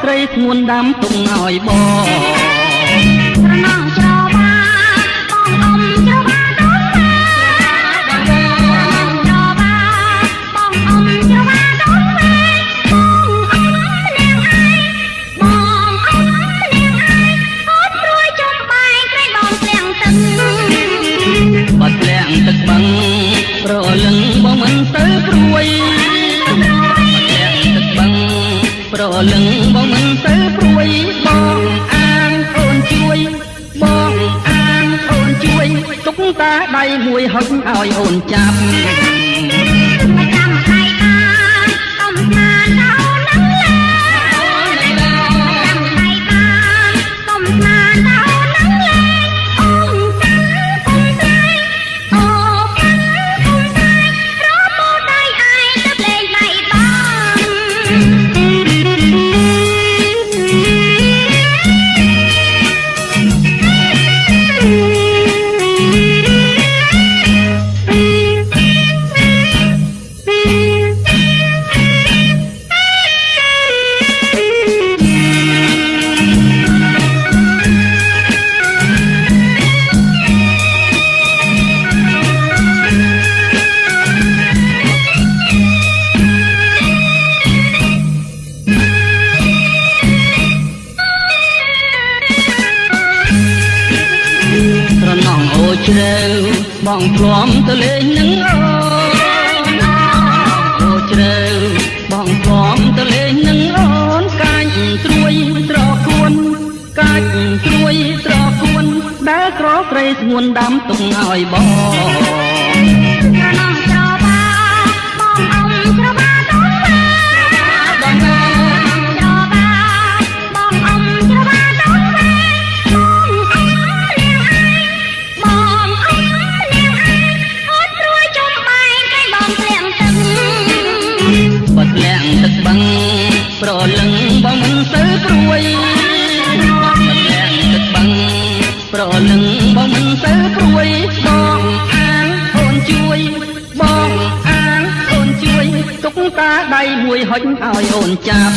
ត្រីធ្ងន់ដាំទុកឲ្យបងត្រណងច្របាបងអ៊ំច្របាដូនតាច្របាបងអ៊ំច្របាដូនតាបងអ៊ំនាងឯងបងអ៊ំនាងឯងកូនព្រួយចំបាយក្រៃបងស្លាំងទឹកបាត់លាក់ទឹកបឹងប្រលឹងបងមិនទៅព្រួយប្រលឹងបងមិនទៅព្រួយបងអាងអូនជួយបងអាងអូនជួយទុកតាដៃមួយហុចឲ្យអូនចាប់មកចាំដៃតាកុំស្មានដល់នឹងឡើយចាំដៃតាកុំស្មានដល់នឹងឡើយអូនចាំកុំស្ដាយអូកាន់កុំស្ដាយរកពោដៃឯងទៅលេងដៃបងជ្រៅបងព្រមទៅលេងនឹងអូជ្រៅបងព្រមទៅលេងនឹងអូនកាច់ត្រួយត្រគួនកាច់ត្រួយត្រគួនដែលក្រត្រីស្ងួនដាំទុកឲ្យបងត្រណងច្របាបងអ៊ំច្របាដូនតាបងច្របាបងអ៊ំច្របាដូនតាបងអ៊ំនាងឯងបងអ៊ំនាងឯងកូនព្រួយចំបាយក្រៃបងស្លាំងទឹកបាត់លាក់ទឹកបឹងប្រលឹងបងមិនទៅព្រួយបាត់លាក់ទឹកបឹងប្រលឹងបងមិនទៅព្រួយបងអាងអូនជួយបងអាងអូនជួយទុកតាដៃមួយហុចឲ្យអូនចាប់